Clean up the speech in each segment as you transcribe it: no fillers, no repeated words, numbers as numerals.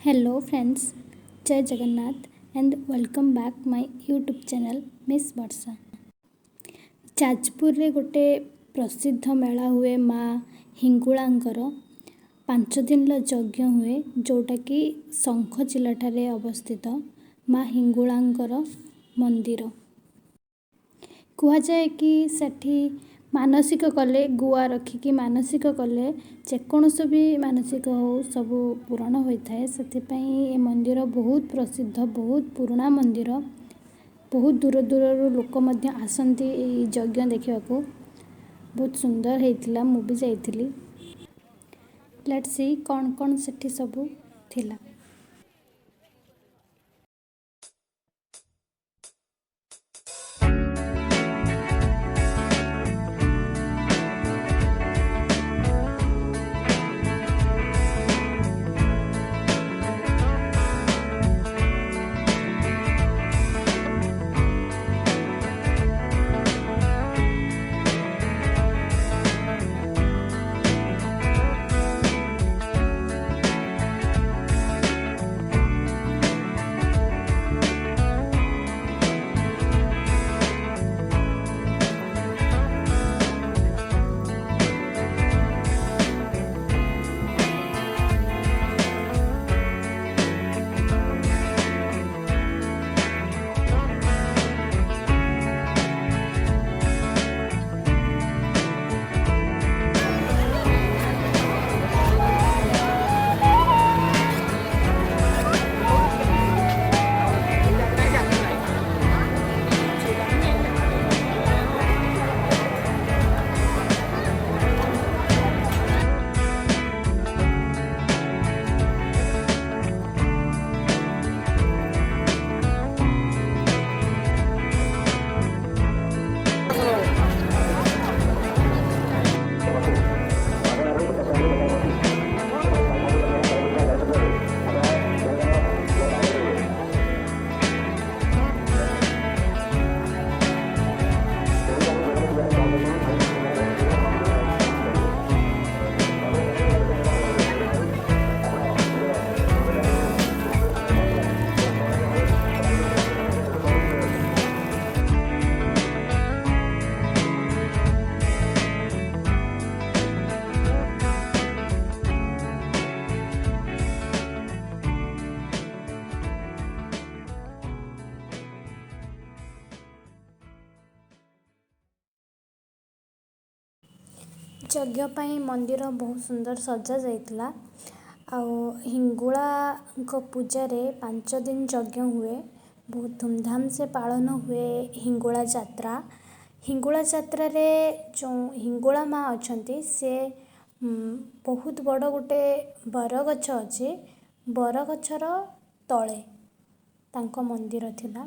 Hello friends, Jai Jagannath and welcome back my YouTube channel Miss Varsha। ଯାଜପୁରରେ ଗୋଟେ ପ୍ରସିଦ୍ଧ ମେଳା ହୁଏ ମା ହିଙ୍ଗୁଳାଙ୍କର 5 ଦିନର ଯଜ୍ଞ ହୁଏ ଯେଉଁଟାକି ଶଙ୍ଖଚିଲାଠାରେ ଅବସ୍ଥିତ ମା ହିଙ୍ଗୁଳାଙ୍କର ମନ୍ଦିର। କୁହାଯାଏ କି ସେଠି ମାନସିକ କଲେ ଗୁଆ ରଖିକି ମାନସିକ କଲେ ଯେକୌଣସି ବି ମାନସିକ ହଉ ସବୁ ପୂରଣ ହୋଇଥାଏ। ସେଥିପାଇଁ ଏ ମନ୍ଦିର ବହୁତ ପ୍ରସିଦ୍ଧ, ବହୁତ ପୁରୁଣା ମନ୍ଦିର। ବହୁତ ଦୂର ଦୂରରୁ ଲୋକ ମଧ୍ୟ ଆସନ୍ତି ଏଇ ଯଜ୍ଞ ଦେଖିବାକୁ। ବହୁତ ସୁନ୍ଦର ହେଇଥିଲା, ମୁଁ ବି ଯାଇଥିଲି। ଲେଟ୍ସ ସି କ'ଣ କ'ଣ ସେଠି ସବୁ ଥିଲା। ଯଜ୍ଞ ପାଇଁ ମନ୍ଦିର ବହୁତ ସୁନ୍ଦର ସଜା ଯାଇଥିଲା। ଆଉ ହିଙ୍ଗୁଳାଙ୍କ ପୂଜାରେ 5 ଦିନ ଯଜ୍ଞ ହୁଏ। ବହୁତ ଧୁମଧାମ ସେ ପାଳନ ହୁଏ ହିଙ୍ଗୁଳା ଯାତ୍ରା। ହିଙ୍ଗୁଳା ଯାତ୍ରାରେ ଯେଉଁ ହିଙ୍ଗୁଳା ମା ଅଛନ୍ତି ସେ ବହୁତ ବଡ଼ ଗୋଟେ ବରଗଛ ଅଛି। ବରଗଛର ତଳେ ତାଙ୍କ ମନ୍ଦିର ଥିଲା।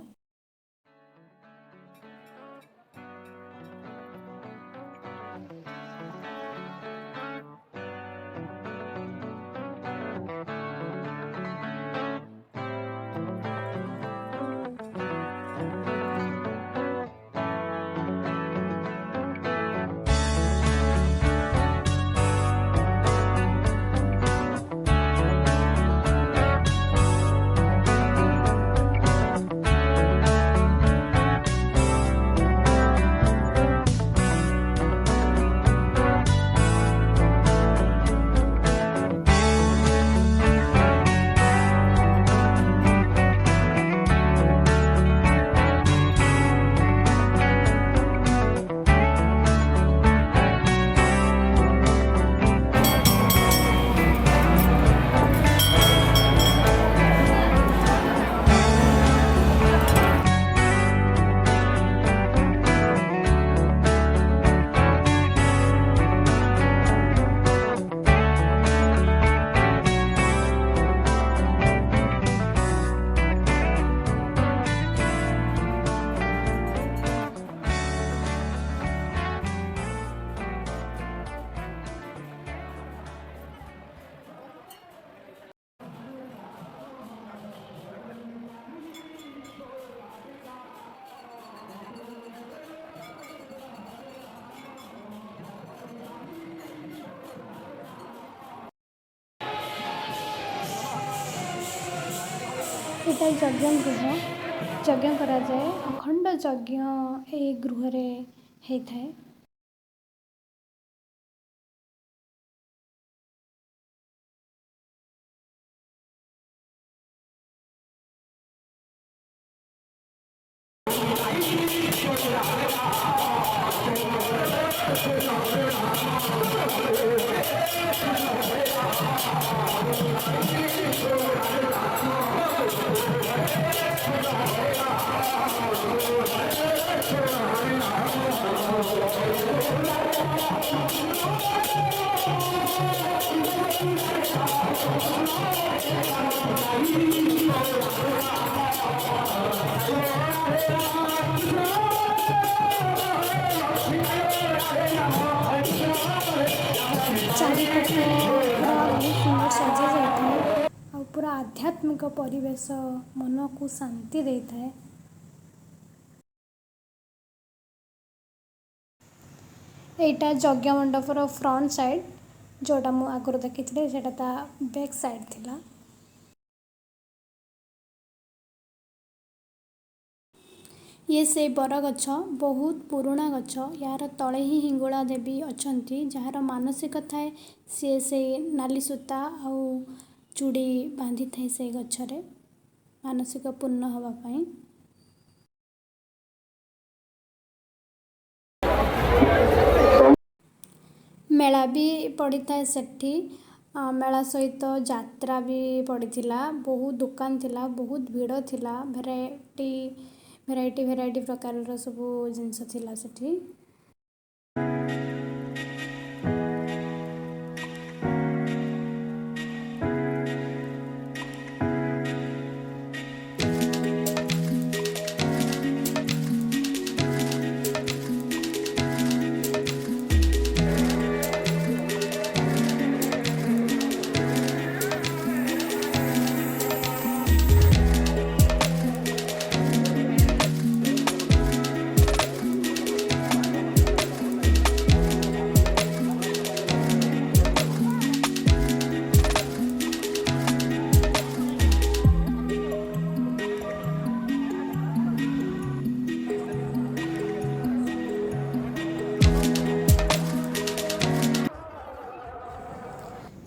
ଏଇଟା ଯଜ୍ଞ ଗୃହ। ଯଜ୍ଞ କରାଯାଏ। ଅଖଣ୍ଡ ଯଜ୍ଞ ଏହି ଗୃହରେ ହେଇଥାଏ। ଚାରିପଟ ପୁରା ବହୁତ ସୁନ୍ଦର ସଜା ଯାଇଥାଏ ଆଉ ପୁରା ଆଧ୍ୟାତ୍ମିକ ପରିବେଶ ମନକୁ ଶାନ୍ତି ଦେଇଥାଏ। ଏଇଟା ଯଜ୍ଞ ମଣ୍ଡପର ଫ୍ରଣ୍ଟ ସାଇଡ୍, ଯେଉଁଟା ମୁଁ ଆଗରୁ ଦେଖିଥିଲି ସେଇଟା ତା ବ୍ୟାକ୍ ସାଇଡ୍ ଥିଲା। ଇଏ ସେଇ ବରଗଛ, ବହୁତ ପୁରୁଣା ଗଛ। ୟାର ତଳେ ହିଁ ହିଙ୍ଗୁଳା ଦେବୀ ଅଛନ୍ତି। ଯାହାର ମାନସିକ ଥାଏ ସିଏ ସେଇ ନାଲି ସୂତା ଆଉ ଚୁଡ଼ି ବାନ୍ଧିଥାଏ ସେଇ ଗଛରେ ମାନସିକ ପୂର୍ଣ୍ଣ ହେବା ପାଇଁ। ମେଳା ବି ପଡ଼ିଥାଏ ସେଠି। ମେଳା ସହିତ ଯାତ୍ରା ବି ପଡ଼ିଥିଲା। ବହୁତ ଦୋକାନ ଥିଲା, ବହୁତ ଭିଡ଼ ଥିଲା। ଭେରାଇଟି ପ୍ରକାରର ସବୁ ଜିନିଷ ଥିଲା ସେଠି।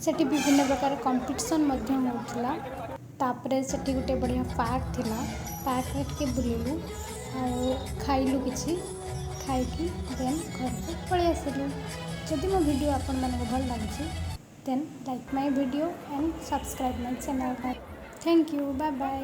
ସେଠି ବିଭିନ୍ନ ପ୍ରକାର କମ୍ପିଟିସନ୍ ମଧ୍ୟ ହେଉଥିଲା। ତାପରେ ସେଠି ଗୋଟେ ବଢ଼ିଆ ପାର୍କ ଥିଲା। ପାର୍କରେ ଟିକେ ବୁଲିଲୁ ଆଉ ଖାଇଲୁ କିଛି। ଖାଇକି ଦେନ୍ ଘରକୁ ପଳେଇ ଆସିଲୁ। ଯଦି ମୋ ଭିଡ଼ିଓ ଆପଣମାନଙ୍କୁ ଭଲ ଲାଗୁଛି then like my video and subscribe my channel. Thank you, bye bye.